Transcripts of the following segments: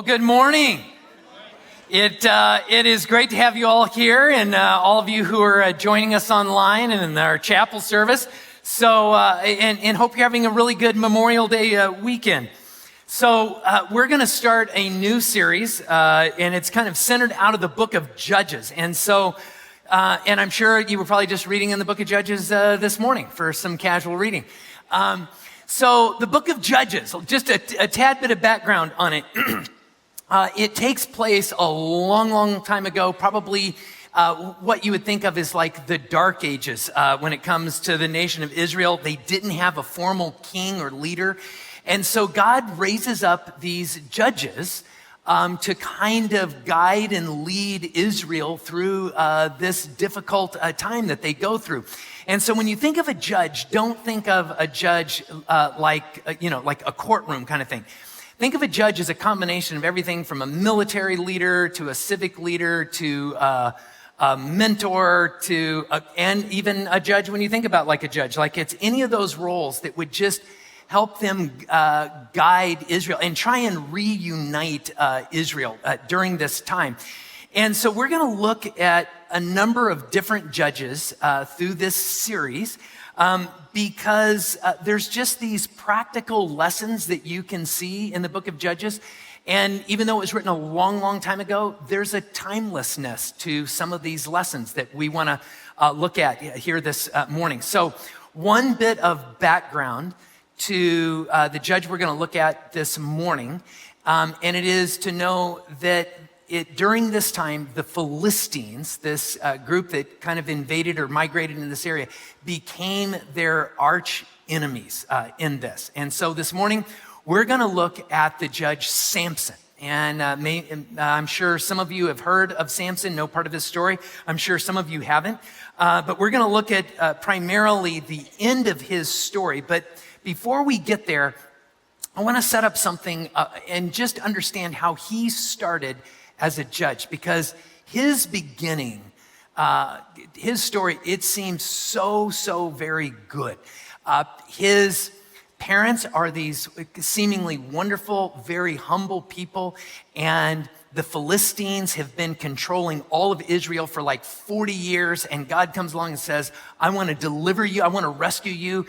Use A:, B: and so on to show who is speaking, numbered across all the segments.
A: Well, good morning. It is great to have you all here, and all of you who are joining us online and in our chapel service. So, and hope you're having a really good Memorial Day weekend. So, we're going to start a new series, and it's kind of centered out of the book of Judges. And so, and I'm sure you were probably just reading in the book of Judges this morning for some casual reading. So the book of Judges, just a tad bit of background on it. It takes place a long, long time ago, probably what you would think of as like the Dark Ages when it comes to the nation of Israel. They didn't have a formal king or leader. And so God raises up these judges to kind of guide and lead Israel through this difficult time that they go through. And so when you think of a judge, don't think of a judge like a courtroom kind of thing. Think of a judge as a combination of everything from a military leader to a civic leader to a mentor to and even a judge when you think about like a judge. Like it's any of those roles that would just help them guide Israel and try and reunite Israel during this time. And so we're going to look at a number of different judges through this series because there's just these practical lessons that you can see in the book of Judges. And even though it was written a long, long time ago, there's a timelessness to some of these lessons that we want to look at here this morning. So one bit of background to the judge we're going to look at this morning, and it is to know that during this time, the Philistines, this group that kind of invaded or migrated into this area, became their arch enemies in this. And so this morning, we're going to look at the judge Samson. And I'm sure some of you have heard of Samson, know part of his story. I'm sure some of you haven't. But we're going to look at primarily the end of his story. But before we get there, I want to set up something and just understand how he started as a judge, because his beginning, his story, it seems so very good. His parents are these seemingly wonderful, very humble people, and the Philistines have been controlling all of Israel for like 40 years, and God comes along and says, I want to deliver you, I want to rescue you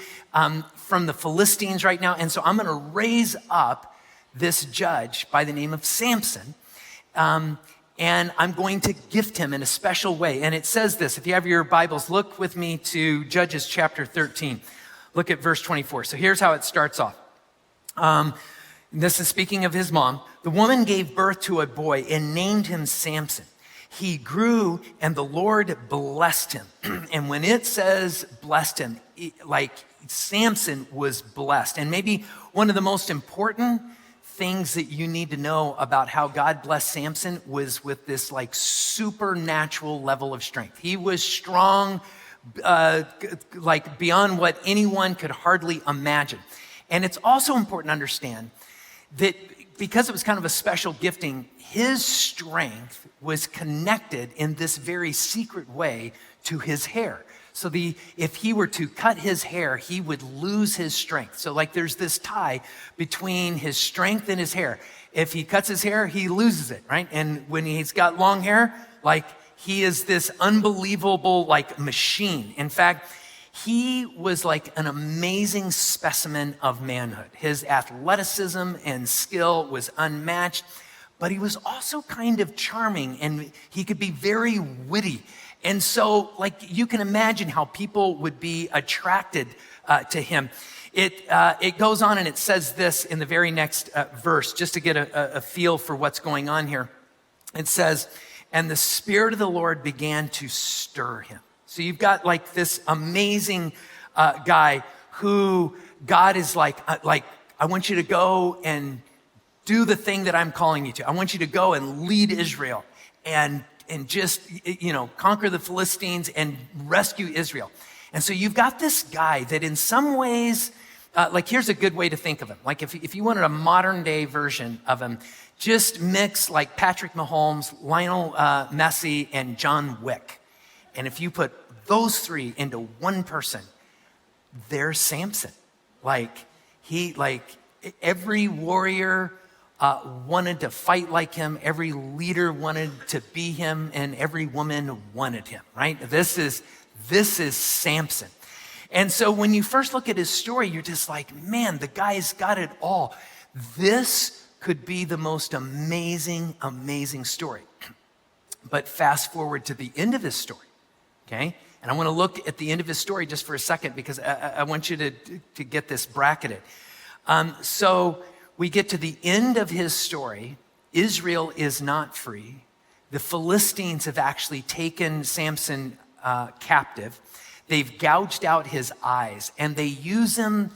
A: from the Philistines right now, and so I'm going to raise up this judge by the name of Samson, and I'm going to gift him in a special way. And it says this, if you have your Bibles, look with me to Judges chapter 13. Look at verse 24. So here's how it starts off. This is speaking of his mom. The woman gave birth to a boy and named him Samson. He grew and the Lord blessed him. And when it says blessed him, like Samson was blessed. And maybe one of the most important things that you need to know about how God blessed Samson was with this like supernatural level of strength. He was strong, like beyond what anyone could hardly imagine. And it's also important to understand that because it was kind of a special gifting, his strength was connected in this very secret way to his hair. So if he were to cut his hair, he would lose his strength. So like there's this tie between his strength and his hair. If he cuts his hair, he loses it, right? And when he's got long hair, like he is this unbelievable like machine. In fact, he was like an amazing specimen of manhood. His athleticism and skill was unmatched, but he was also kind of charming and he could be very witty. And so, like, you can imagine how people would be attracted to him. It goes on and it says this in the very next verse, just to get a feel for what's going on here. It says, and the Spirit of the Lord began to stir him. So you've got like this amazing guy who God is like, I want you to go and do the thing that I'm calling you to. I want you to go and lead Israel and just, conquer the Philistines and rescue Israel. And so you've got this guy that in some ways, like here's a good way to think of him. Like if you wanted a modern day version of him, just mix like Patrick Mahomes, Lionel Messi, and John Wick. And if you put those three into one person, there's Samson. Like every warrior wanted to fight like him. Every leader wanted to be him, and every woman wanted him, right? This is Samson. And so when you first look at his story, you're just like, man, the guy's got it all. This could be the most amazing, amazing story. But fast forward to the end of his story, okay? And I want to look at the end of his story just for a second because I want you to get this bracketed. So we get to the end of his story. Israel is not free. The Philistines have actually taken Samson captive. They've gouged out his eyes, and they use him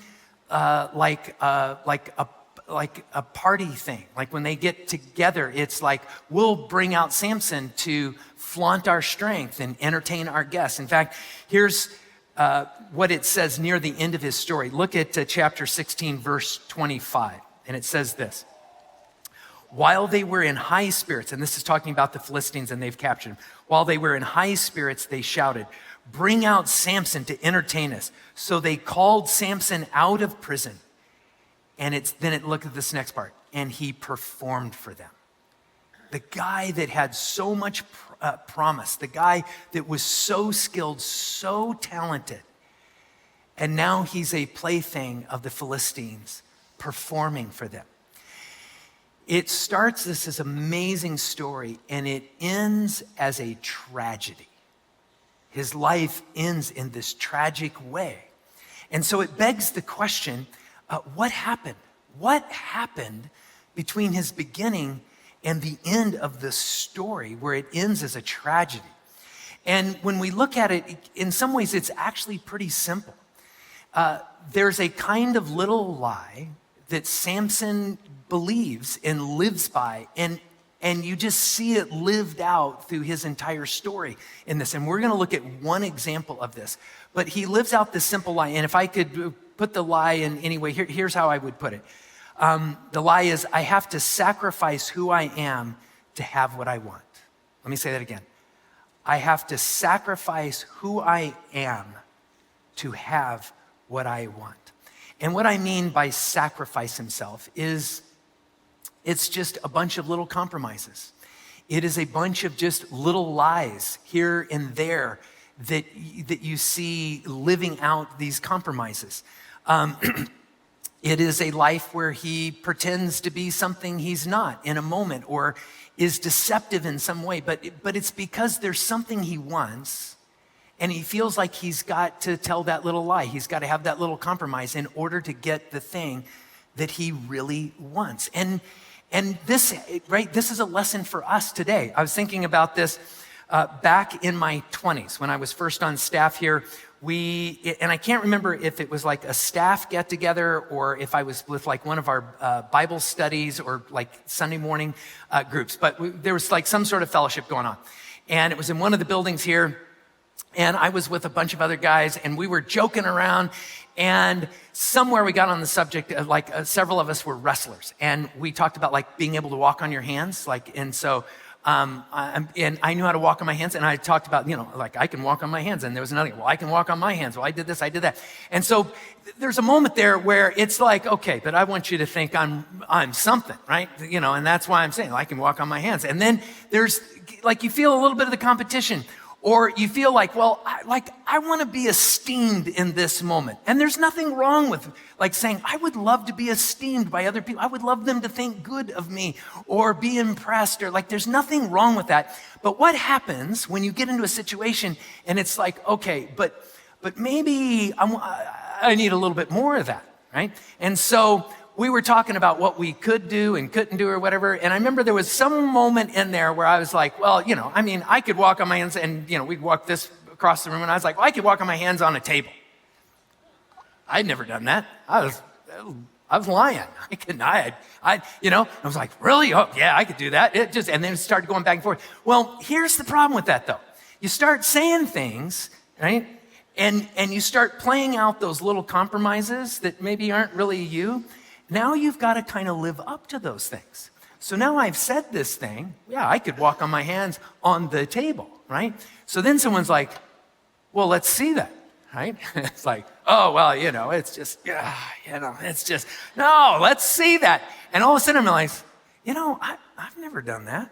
A: like a party thing. Like when they get together, it's like, we'll bring out Samson to flaunt our strength and entertain our guests. In fact, here's what it says near the end of his story. Look at chapter 16, verse 25. And it says this: while they were in high spirits, and this is talking about the Philistines and they've captured him. While they were in high spirits, they shouted, "Bring out Samson to entertain us." So they called Samson out of prison. And look at this next part. And he performed for them. The guy that had so much promise, the guy that was so skilled, so talented, and now he's a plaything of the Philistines, performing for them. It starts this amazing story, and it ends as a tragedy. His life ends in this tragic way. And so it begs the question, what happened? What happened between his beginning and the end of the story where it ends as a tragedy? And when we look at it, in some ways, it's actually pretty simple. There's a kind of little lie that Samson believes and lives by, and you just see it lived out through his entire story in this. And we're going to look at one example of this. But he lives out this simple lie. And if I could put the lie in any way, here's how I would put it. The lie is, I have to sacrifice who I am to have what I want. Let me say that again. I have to sacrifice who I am to have what I want. And what I mean by sacrifice himself is, it's just a bunch of little compromises. It is a bunch of just little lies here and there that you see living out these compromises. It is a life where he pretends to be something he's not in a moment, or is deceptive in some way, but it's because there's something he wants, and he feels like he's got to tell that little lie. He's got to have that little compromise in order to get the thing that he really wants. And this, right, this is a lesson for us today. I was thinking about this back in my 20s when I was first on staff here. And I can't remember if it was like a staff get together or if I was with like one of our Bible studies or like Sunday morning groups, but there was like some sort of fellowship going on. And it was in one of the buildings here. And I was with a bunch of other guys, and we were joking around, and somewhere we got on the subject of several of us were wrestlers, and we talked about like being able to walk on your hands, and so and I knew how to walk on my hands, and I talked about, like I can walk on my hands, and there was another, well, I can walk on my hands, well, I did this, I did that. And so there's a moment there where it's like, okay, but I want you to think I'm something, right? And that's why I'm saying, well, I can walk on my hands. And then there's like, you feel a little bit of the competition. Or you feel like, well, I want to be esteemed in this moment. And there's nothing wrong with like saying, I would love to be esteemed by other people. I would love them to think good of me or be impressed, or like there's nothing wrong with that. But what happens when you get into a situation and it's like, okay, but maybe I need a little bit more of that, right? And so we were talking about what we could do and couldn't do or whatever. And I remember there was some moment in there where I was like, well, I could walk on my hands, and, we'd walk this across the room, and I was like, well, I could walk on my hands on a table. I'd never done that. I was lying. I was like, really? Oh yeah, I could do that. And then it started going back and forth. Well, here's the problem with that though. You start saying things, right? And you start playing out those little compromises that maybe aren't really you. Now you've got to kind of live up to those things. So now I've said this thing, yeah, I could walk on my hands on the table, right? So then someone's like, well, let's see that, right? It's like, oh, well, it's just, it's just, no, let's see that. And all of a sudden I'm like, I've never done that.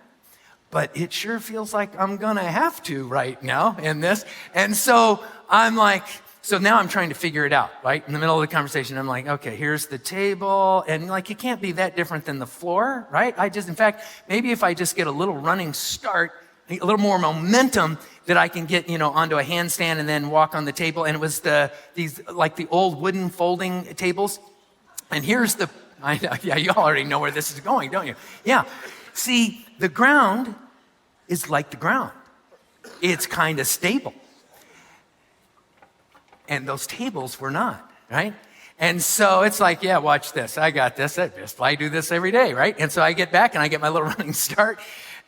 A: But it sure feels like I'm gonna have to right now in this. And so I'm like, so now I'm trying to figure it out, right? In the middle of the conversation, I'm like, okay, here's the table. And like, it can't be that different than the floor, right? In fact, maybe if I just get a little running start, a little more momentum that I can get, onto a handstand and then walk on the table. And it was these like the old wooden folding tables. And here's yeah, you already know where this is going, don't you? Yeah. See, the ground is like the ground. It's kind of stable. And those tables were not, right? And so it's like, yeah, watch this. I got this. I do this every day, right? And so I get back and I get my little running start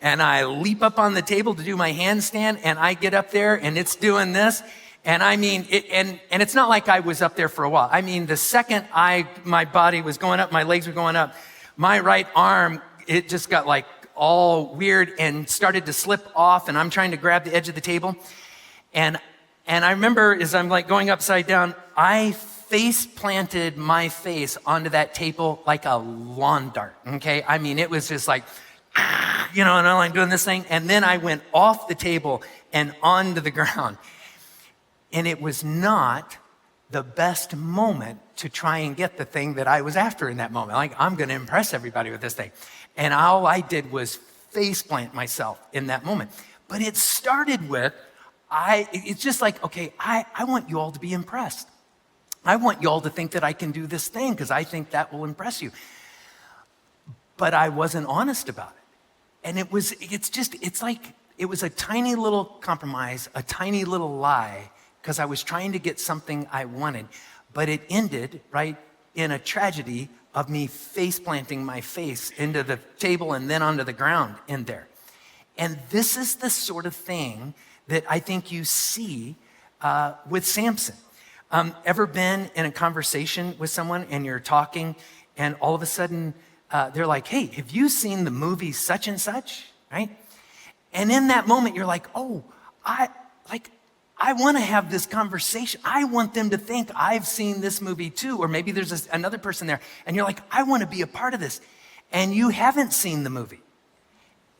A: and I leap up on the table to do my handstand and I get up there and it's doing this. And I mean, and it's not like I was up there for a while. I mean, the second my body was going up, my legs were going up, my right arm, it just got like all weird and started to slip off and I'm trying to grab the edge of the table. And I remember as I'm like going upside down, I face planted my face onto that table like a lawn dart, okay? I mean, it was just like, and I'm like doing this thing. And then I went off the table and onto the ground. And it was not the best moment to try and get the thing that I was after in that moment. Like, I'm going to impress everybody with this thing. And all I did was face plant myself in that moment. But it started with, it's just like, okay, I want you all to be impressed. I want you all to think that I can do this thing because I think that will impress you. But I wasn't honest about it. And it was a tiny little compromise, a tiny little lie, because I was trying to get something I wanted. But it ended, right, in a tragedy of me face planting my face into the table and then onto the ground in there. And this is the sort of thing that I think you see with Samson. Ever been in a conversation with someone and you're talking and all of a sudden they're like, hey, have you seen the movie such and such, right? And in that moment you're like, oh, I want to have this conversation. I want them to think I've seen this movie too. Or maybe there's another person there and you're like, I want to be a part of this. And you haven't seen the movie.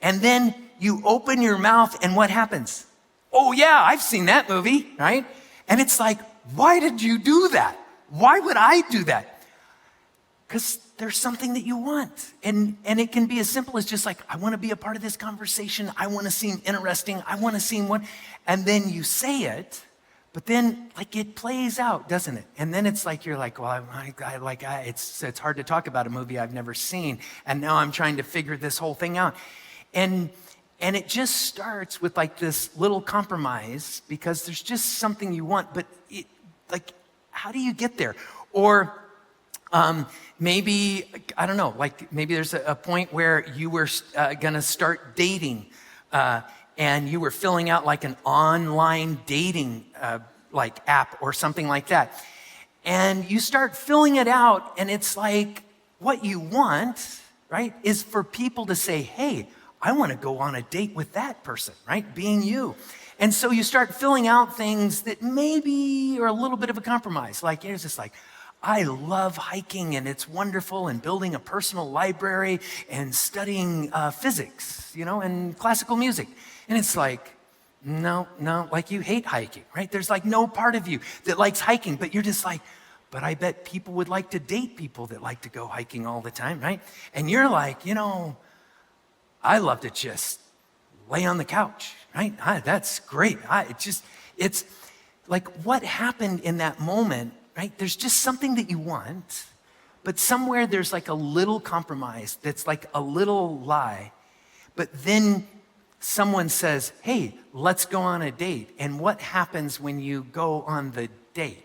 A: And then you open your mouth and what happens? Oh yeah, I've seen that movie, right? And it's like, why did you do that? Why would I do that? Because there's something that you want. And it can be as simple as just like, I want to be a part of this conversation. I want to seem interesting. I want to seem what, and then you say it, but then like it plays out, doesn't it? And then it's like, you're like, well, it's hard to talk about a movie I've never seen. And now I'm trying to figure this whole thing out. And it just starts with like this little compromise because there's just something you want, but how do you get there? Or maybe, I don't know, like maybe there's a point where you were gonna start dating and you were filling out like an online dating like app or something like that. And you start filling it out and it's like what you want, right, is for people to say, hey, I want to go on a date with that person, right? Being you. And so you start filling out things that maybe are a little bit of a compromise. Like, it's just like, I love hiking and it's wonderful and building a personal library and studying physics, and classical music. And it's like, no, like you hate hiking, right? There's like no part of you that likes hiking, but you're just like, but I bet people would like to date people that like to go hiking all the time, right? And you're like, I love to just lay on the couch, right? That's great. It's like what happened in that moment, right? There's just something that you want, but somewhere there's like a little compromise that's like a little lie. But then someone says, hey, let's go on a date. And what happens when you go on the date?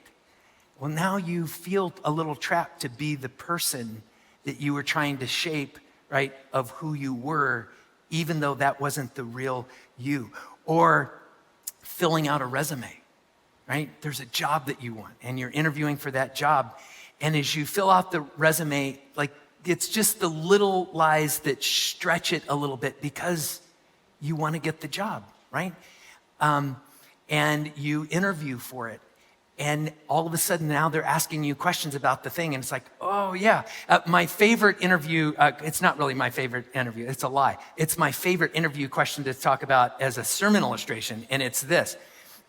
A: Well, now you feel a little trapped to be the person that you were trying to shape, right, of who you were, even though that wasn't the real you. Or filling out a resume, right? There's a job that you want and you're interviewing for that job. And as you fill out the resume, like it's just the little lies that stretch it a little bit because you want to get the job, right? And you interview for it. And all of a sudden now they're asking you questions about the thing. And it's like, oh yeah. My favorite interview, it's not really my favorite interview, it's a lie. It's my favorite interview question to talk about as a sermon illustration. And it's this.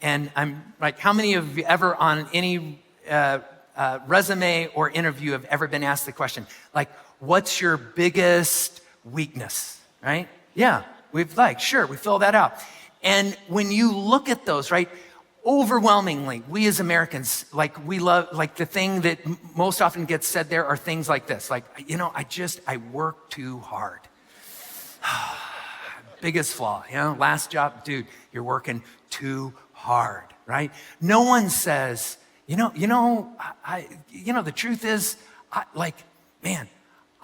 A: And I'm like, how many of you ever on any resume or interview have ever been asked the question, like, what's your biggest weakness, right? Yeah, we fill that out. And when you look at those, right, overwhelmingly, we as Americans, like we love, like the thing that most often gets said there are things like this, like, I work too hard. Biggest flaw, last job, dude, you're working too hard, right? No one says, the truth is,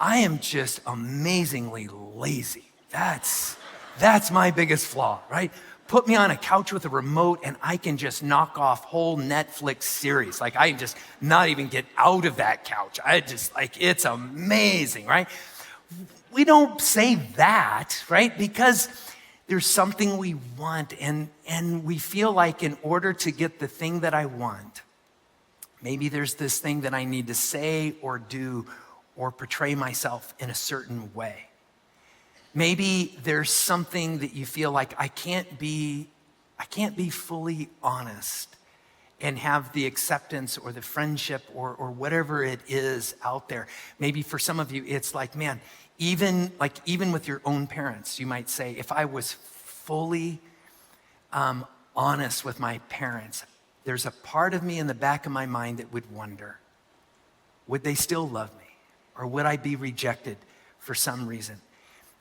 A: I am just amazingly lazy. That's my biggest flaw, right? Put me on a couch with a remote and I can just knock off whole Netflix series. Like I just not even get out of that couch. It's amazing, right? We don't say that, right? Because there's something we want and we feel like in order to get the thing that I want, maybe there's this thing that I need to say or do or portray myself in a certain way. Maybe there's something that you feel like I can't be fully honest and have the acceptance or the friendship or whatever it is out there. Maybe for some of you, it's like, man, even with your own parents, you might say, if I was fully honest with my parents, there's a part of me in the back of my mind that would wonder, would they still love me? Or would I be rejected for some reason?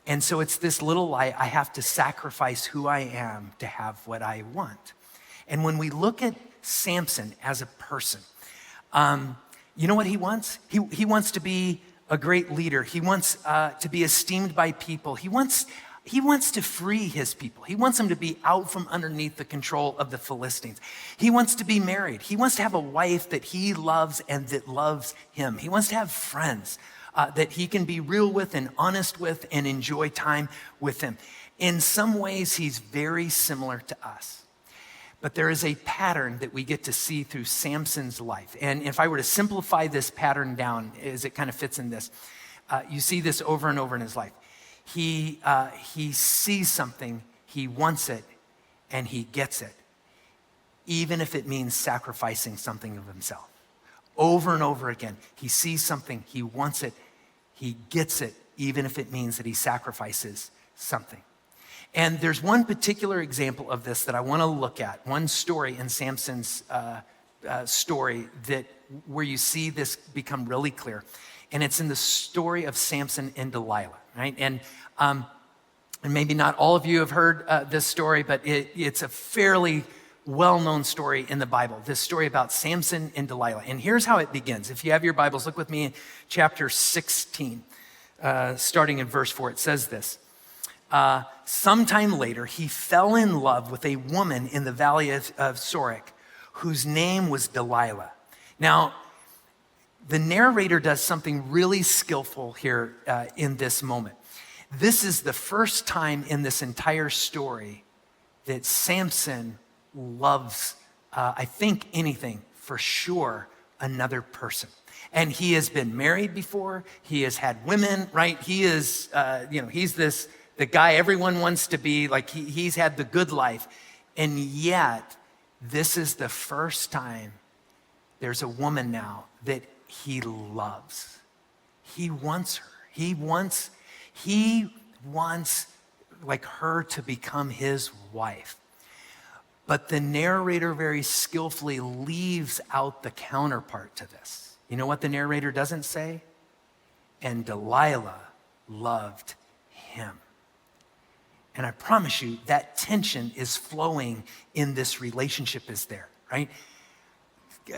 A: And so it's this little lie, I have to sacrifice who I am to have what I want. And when we look at Samson as a person, you know what he wants? He wants to be a great leader. He wants to be esteemed by people. He wants to free his people. He wants them to be out from underneath the control of the Philistines. He wants to be married. He wants to have a wife that he loves and that loves him. He wants to have friends that he can be real with and honest with and enjoy time with them. In some ways, he's very similar to us. But there is a pattern that we get to see through Samson's life. And if I were to simplify this pattern down as it kind of fits in this, you see this over and over in his life. He sees something, he wants it, and he gets it, even if it means sacrificing something of himself. Over and over again, he sees something, he wants it, he gets it, even if it means that he sacrifices something. And there's one particular example of this that I want to look at, one story in Samson's story where you see this become really clear. And it's in the story of Samson and Delilah, right? And maybe not all of you have heard this story, but it's a fairly well-known story in the Bible, this story about Samson and Delilah. And here's how it begins. If you have your Bibles, look with me in chapter 16, starting in verse 4. It says this, sometime later, he fell in love with a woman in the valley of Sorek, whose name was Delilah. Now, the narrator does something really skillful here in this moment. This is the first time in this entire story that Samson loves, I think anything, for sure, another person. And he has been married before. He has had women, right? He is, he's the guy everyone wants to be, like he's had the good life. And yet, this is the first time there's a woman now that he loves. He wants her. He wants like her to become his wife. But the narrator very skillfully leaves out the counterpart to this. You know what the narrator doesn't say? And Delilah loved him. And I promise you that tension is flowing in this relationship is there, right?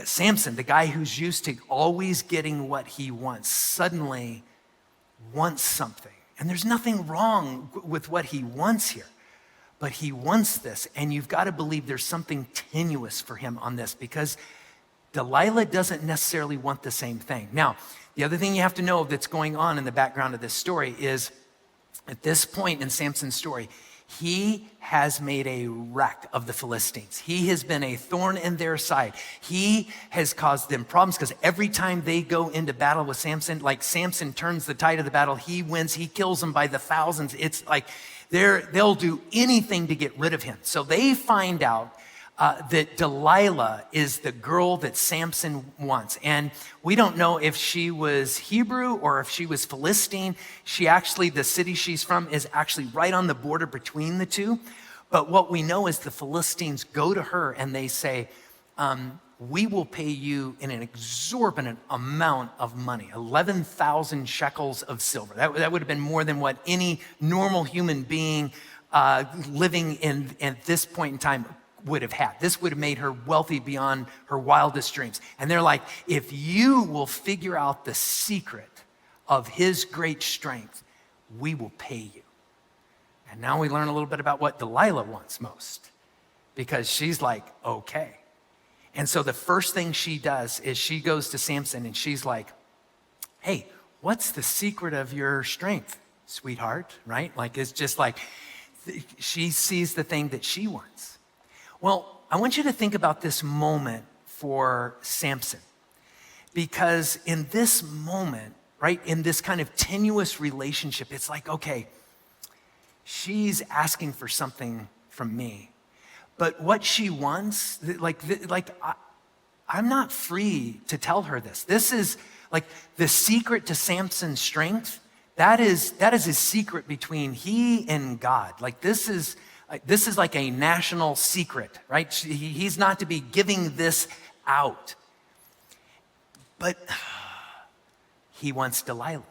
A: Samson, the guy who's used to always getting what he wants, suddenly wants something. And there's nothing wrong with what he wants here, but he wants this. And you've got to believe there's something tenuous for him on this because Delilah doesn't necessarily want the same thing. Now, the other thing you have to know that's going on in the background of this story is at this point in Samson's story, He has made a wreck of the Philistines. He has been a thorn in their side. He has caused them problems because every time they go into battle with Samson, like Samson turns the tide of the battle, he wins, he kills them by the thousands. It's like they'll do anything to get rid of him. So they find out that Delilah is the girl that Samson wants. And we don't know if she was Hebrew or if she was Philistine. The city she's from is actually right on the border between the two. But what we know is the Philistines go to her and they say, we will pay you in an exorbitant amount of money, 11,000 shekels of silver. That would have been more than what any normal human being living at this point in time would have had. This would have made her wealthy beyond her wildest dreams. And they're like, if you will figure out the secret of his great strength, we will pay you. And now we learn a little bit about what Delilah wants most, because she's like, okay. And so the first thing she does is she goes to Samson and she's like, hey, what's the secret of your strength, sweetheart, right? Like, it's just like, she sees the thing that she wants. Well, I want you to think about this moment for Samson, because in this moment, right, in this kind of tenuous relationship, it's like, okay, she's asking for something from me, but what she wants, I'm not free to tell her this. This is like the secret to Samson's strength. That is his secret between he and God. Like this is like a national secret, right? He's not to be giving this out. But he wants Delilah.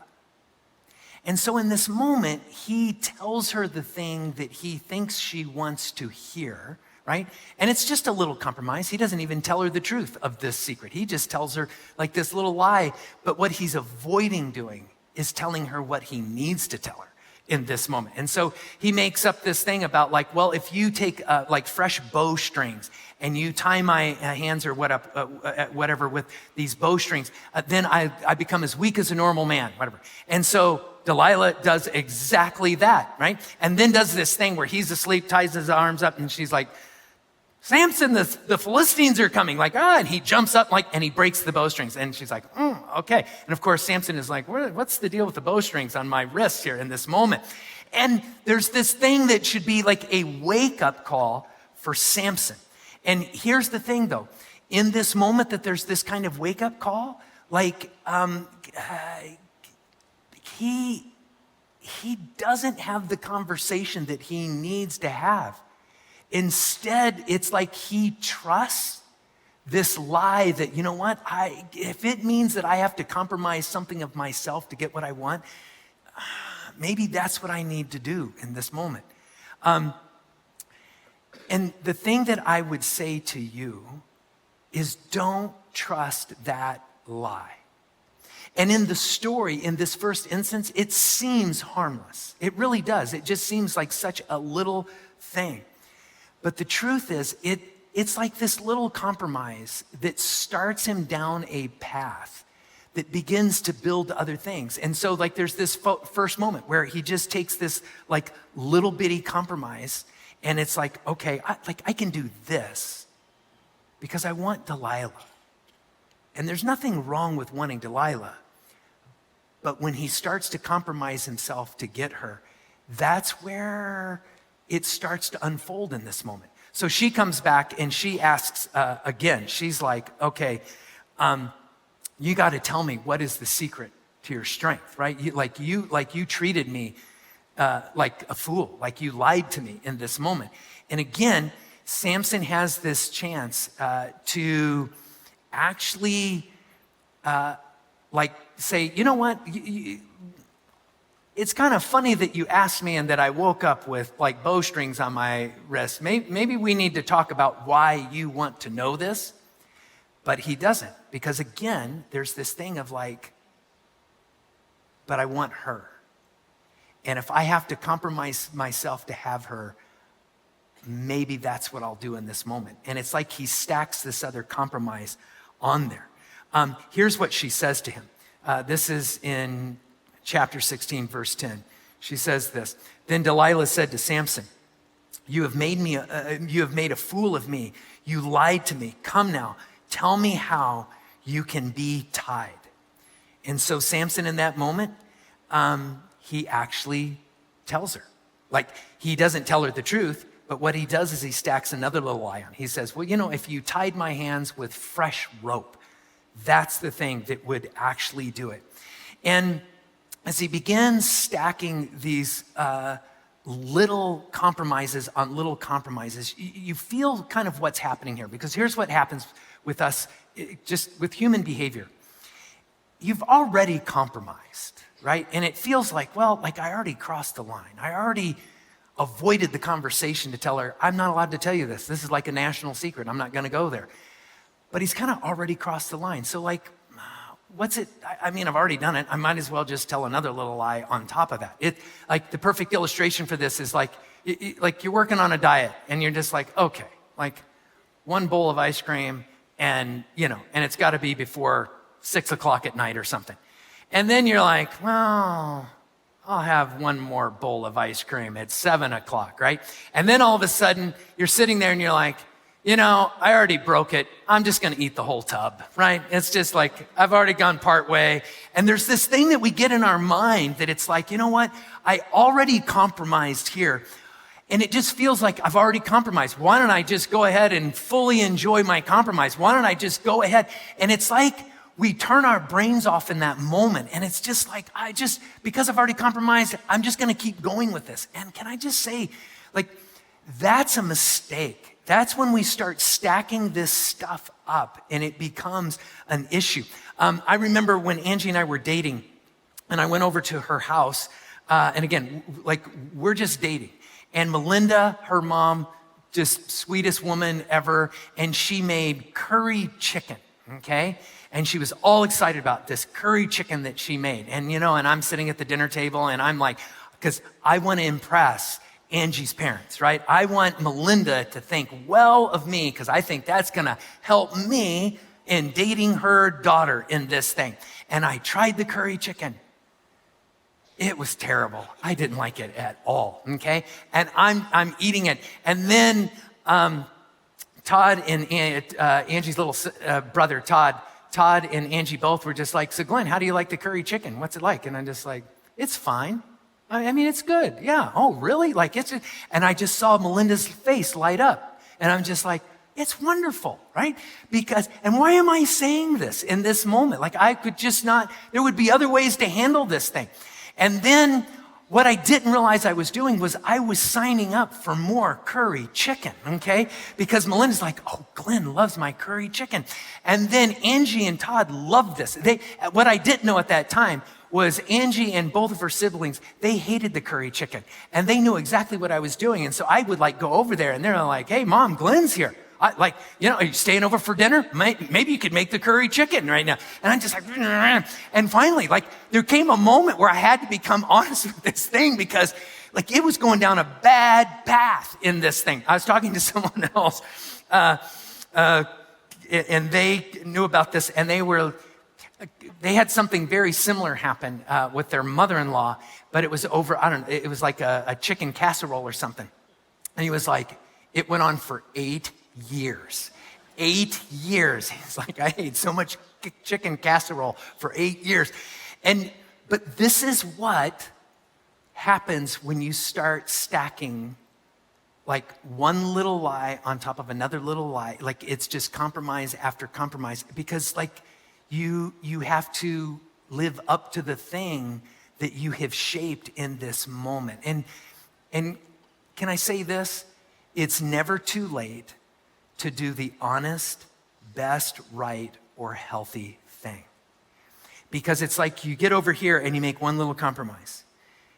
A: And so in this moment, he tells her the thing that he thinks she wants to hear, right? And it's just a little compromise. He doesn't even tell her the truth of this secret. He just tells her like this little lie. But what he's avoiding doing is telling her what he needs to tell her in this moment. And so he makes up this thing about like, well, if you take like fresh bowstrings and you tie my hands or whatever with these bowstrings, then I become as weak as a normal man, whatever. And so Delilah does exactly that, right? And then does this thing where he's asleep, ties his arms up, and she's like, Samson, the Philistines are coming, like, and he jumps up and he breaks the bowstrings. And she's like, okay. And of course, Samson is like, what's the deal with the bowstrings on my wrists here in this moment? And there's this thing that should be like a wake-up call for Samson. And here's the thing, though. In this moment that there's this kind of wake-up call, like, he doesn't have the conversation that he needs to have. Instead, it's like he trusts this lie that, you know what, if it means that I have to compromise something of myself to get what I want, maybe that's what I need to do in this moment. And the thing that I would say to you is don't trust that lie. And in the story, in this first instance, it seems harmless. It really does. It just seems like such a little thing. But the truth is, it's like this little compromise that starts him down a path that begins to build other things. And so like there's this first moment where he just takes this like little bitty compromise and it's like, okay, I can do this because I want Delilah. And there's nothing wrong with wanting Delilah. But when he starts to compromise himself to get her, that's where it starts to unfold in this moment. So she comes back and she asks again. She's like, okay, you got to tell me what is the secret to your strength, right? You treated me like a fool, like you lied to me in this moment. And again, Samson has this chance to actually say, you know what? It's kind of funny that you asked me and that I woke up with like bowstrings on my wrist. Maybe we need to talk about why you want to know this. But he doesn't, because again, there's this thing of like, but I want her. And if I have to compromise myself to have her, maybe that's what I'll do in this moment. And it's like he stacks this other compromise on there. Here's what she says to him. This is in chapter 16, verse 10. She says this. Then Delilah said to Samson, You have made a fool of me. You lied to me. Come now, tell me how you can be tied. And so Samson in that moment, he actually tells her. Like, he doesn't tell her the truth, but what he does is he stacks another little lie on. He says, well, if you tied my hands with fresh rope, that's the thing that would actually do it. And as he begins stacking these little compromises on little compromises, you feel kind of what's happening here, because here's what happens with us, just with human behavior. You've already compromised, right? And it feels like, well, like I already crossed the line. I already avoided the conversation to tell her, I'm not allowed to tell you this. This is like a national secret. I'm not going to go there. But he's kind of already crossed the line. So like, what's it? I mean, I've already done it. I might as well just tell another little lie on top of that. Like the perfect illustration for this is like you're working on a diet and you're just like, okay, like one bowl of ice cream and it's got to be before 6 o'clock at night or something. And then you're like, well, I'll have one more bowl of ice cream at 7 o'clock, right? And then all of a sudden you're sitting there and you're like, I already broke it. I'm just going to eat the whole tub, right? It's just like, I've already gone part way. And there's this thing that we get in our mind that it's like, you know what? I already compromised here. And it just feels like I've already compromised. Why don't I just go ahead and fully enjoy my compromise? Why don't I just go ahead? And it's like we turn our brains off in that moment. And it's just like, because I've already compromised, I'm just going to keep going with this. And can I just say, like, that's a mistake. That's when we start stacking this stuff up and it becomes an issue. I remember when Angie and I were dating and I went over to her house. And again, like we're just dating. And Melinda, her mom, just sweetest woman ever. And she made curry chicken, okay? And she was all excited about this curry chicken that she made. And and I'm sitting at the dinner table and I'm like, because I want to impress Angie's parents, right? I want Melinda to think well of me because I think that's going to help me in dating her daughter in this thing. And I tried the curry chicken. It was terrible. I didn't like it at all, okay? And I'm eating it. And then Todd and Angie's little brother, Todd and Angie both were just like, so Glenn, how do you like the curry chicken? What's it like? And I'm just like, it's fine. I mean, it's good. Yeah. Oh, really? Like and I just saw Melinda's face light up and I'm just like, it's wonderful, right? And why am I saying this in this moment? Like I could just not, there would be other ways to handle this thing. And then what I didn't realize I was doing was I was signing up for more curry chicken, okay? Because Melinda's like, oh, Glenn loves my curry chicken. And then Angie and Todd loved this. What I didn't know at that time was Angie and both of her siblings, they hated the curry chicken. And they knew exactly what I was doing. And so I would like go over there and they're like, hey, Mom, Glenn's here. Are you staying over for dinner? Maybe you could make the curry chicken right now. And I'm just like, and finally, like there came a moment where I had to become honest with this thing because like it was going down a bad path in this thing. I was talking to someone else and they knew about this and they had something very similar happen with their mother-in-law, but it was over, it was like a chicken casserole or something. And he was like, it went on for 8 years. 8 years. He's like, I ate so much chicken casserole for 8 years. But this is what happens when you start stacking like one little lie on top of another little lie. Like it's just compromise after compromise because like, you have to live up to the thing that you have shaped in this moment. And can I say this? It's never too late to do the honest, best, right, or healthy thing. Because it's like you get over here and you make one little compromise.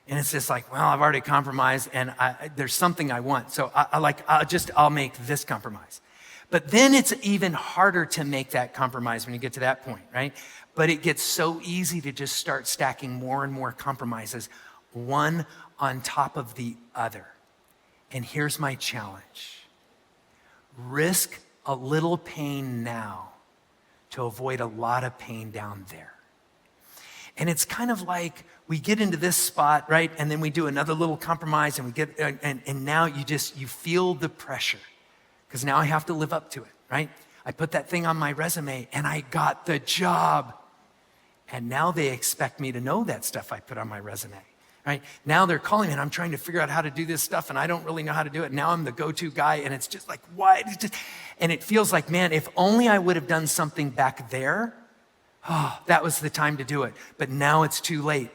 A: And it's just like, well, I've already compromised and there's something I want. So I'll make this compromise. But then it's even harder to make that compromise when you get to that point, right? But it gets so easy to just start stacking more and more compromises, one on top of the other. And here's my challenge. Risk a little pain now to avoid a lot of pain down there. And it's kind of like we get into this spot, right? And then we do another little compromise and we get, and now you feel the pressure because now I have to live up to it, right? I put that thing on my resume and I got the job. And now they expect me to know that stuff I put on my resume, right? Now they're calling me and I'm trying to figure out how to do this stuff and I don't really know how to do it. Now I'm the go-to guy and it's just like, what? And it feels like, man, if only I would have done something back there, that was the time to do it. But now it's too late.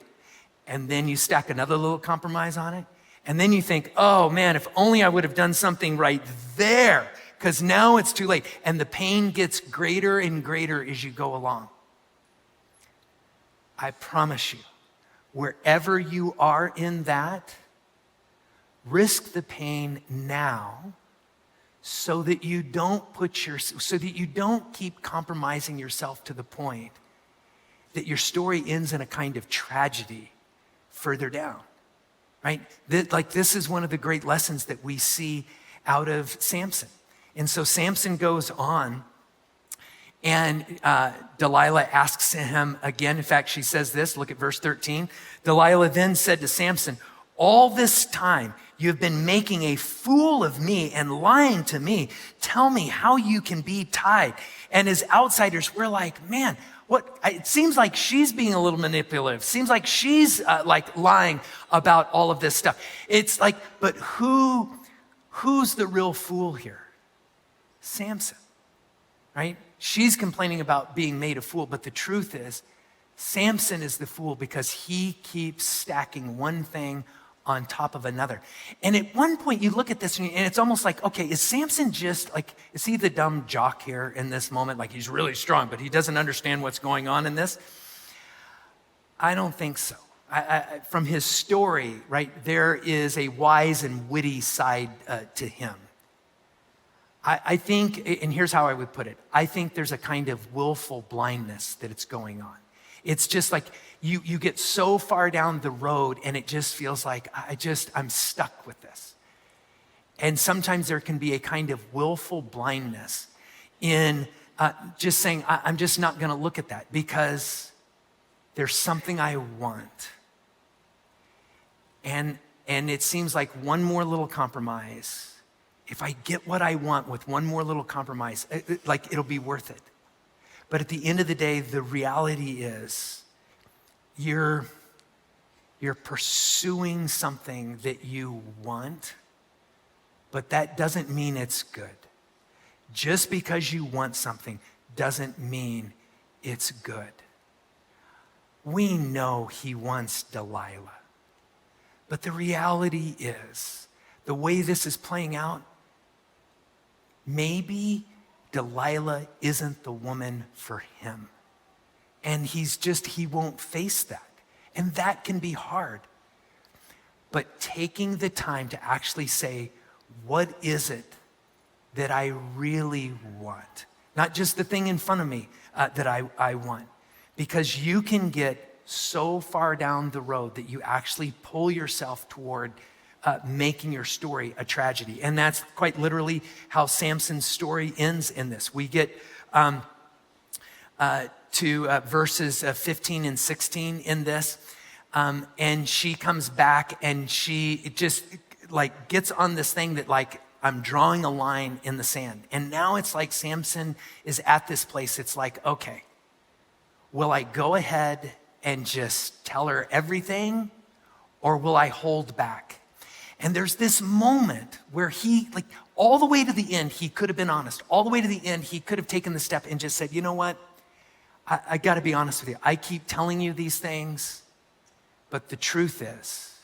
A: And then you stack another little compromise on it. And then you think, oh man, if only I would have done something right there, because now it's too late. And the pain gets greater and greater as you go along. I promise you, wherever you are in that, risk the pain now so that you don't keep compromising yourself to the point that your story ends in a kind of tragedy further down, right? This is one of the great lessons that we see out of Samson. And so Samson goes on, and Delilah asks him again. In fact, she says this, look at verse 13. Delilah then said to Samson, all this time you have been making a fool of me and lying to me. Tell me how you can be tied. And as outsiders, we're like, man, it seems like she's being a little manipulative. Seems like she's lying about all of this stuff. It's like, but who's the real fool here? Samson, right? She's complaining about being made a fool, but the truth is, Samson is the fool because he keeps stacking one thing on top of another. And at one point you look at this and it's almost like, okay, is Samson just is he the dumb jock here in this moment? Like he's really strong, but he doesn't understand what's going on in this? I don't think so. From his story, right, there is a wise and witty side to him. I think, and here's how I would put it, I think there's a kind of willful blindness that it's going on. It's just like you get so far down the road and it just feels like I'm stuck with this. And sometimes there can be a kind of willful blindness in just saying, I'm just not gonna look at that because there's something I want. And it seems like one more little compromise, if I get what I want with one more little compromise, it'll be worth it. But at the end of the day, the reality is you're pursuing something that you want, but that doesn't mean it's good. Just because you want something doesn't mean it's good. We know he wants Delilah, but the reality is the way this is playing out, maybe Delilah isn't the woman for him. And he won't face that. And that can be hard. But taking the time to actually say, what is it that I really want? Not just the thing in front of me that I want. Because you can get so far down the road that you actually pull yourself toward making your story a tragedy. And that's quite literally how Samson's story ends in this. We get to verses 15 and 16 in this. And she comes back and she just gets on this thing that I'm drawing a line in the sand. And now it's like Samson is at this place. It's like, okay, will I go ahead and just tell her everything or will I hold back? And there's this moment where he, all the way to the end, he could have been honest. All the way to the end, he could have taken the step and just said, you know what? I got to be honest with you. I keep telling you these things, but the truth is,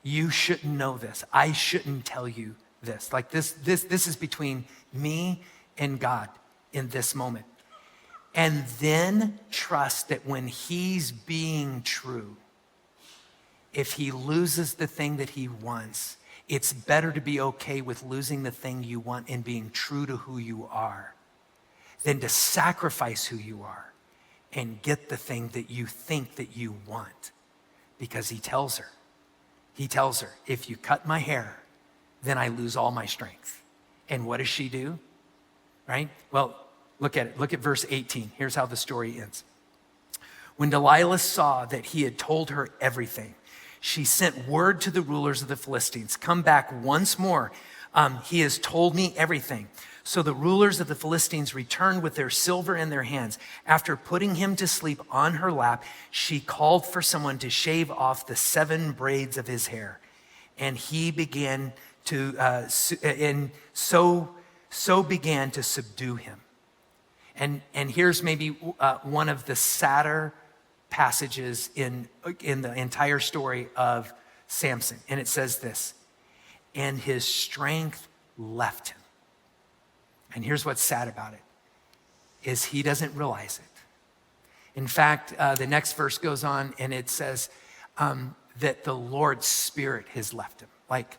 A: you shouldn't know this. I shouldn't tell you this. This is between me and God in this moment. And then trust that when he's being true, if he loses the thing that he wants, it's better to be okay with losing the thing you want and being true to who you are than to sacrifice who you are and get the thing that you think that you want. Because he tells her, if you cut my hair, then I lose all my strength. And what does she do? Right? Well, look at it. Look at verse 18. Here's how the story ends. When Delilah saw that he had told her everything, she sent word to the rulers of the Philistines, "Come back once more. He has told me everything." So the rulers of the Philistines returned with their silver in their hands. After putting him to sleep on her lap, she called for someone to shave off the 7 braids of his hair. And he began to, so began to subdue him. And here's maybe one of the sadder passages in the entire story of Samson. And it says this, "And his strength left him." And here's what's sad about it, is he doesn't realize it. In fact, the next verse goes on and it says that the Lord's Spirit has left him. Like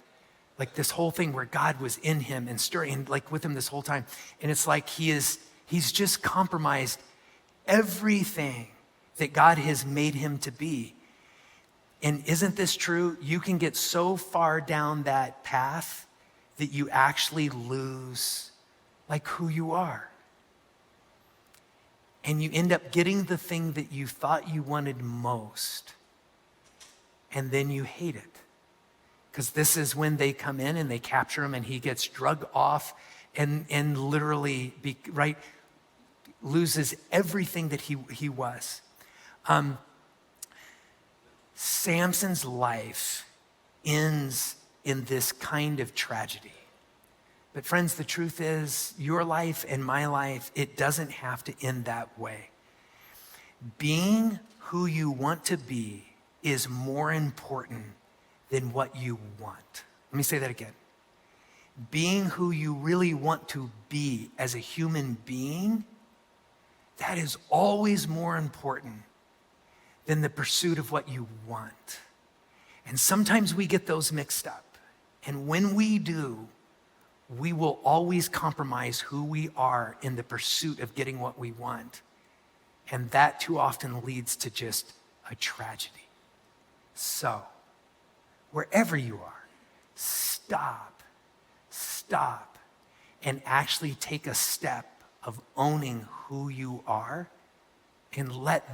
A: this whole thing where God was in him and stirring, like with him this whole time. And it's like he's just compromised everything that God has made him to be. And isn't this true? You can get so far down that path that you actually lose like who you are. And you end up getting the thing that you thought you wanted most. And then you hate it. Because this is when they come in and they capture him and he gets drug off and literally loses everything that he was. Samson's life ends in this kind of tragedy. But friends, the truth is, your life and my life, it doesn't have to end that way. Being who you want to be is more important than what you want. Let me say that again. Being who you really want to be as a human being, that is always more important than the pursuit of what you want. And sometimes we get those mixed up. And when we do, we will always compromise who we are in the pursuit of getting what we want. And that too often leads to just a tragedy. So, wherever you are, stop, and actually take a step of owning who you are and let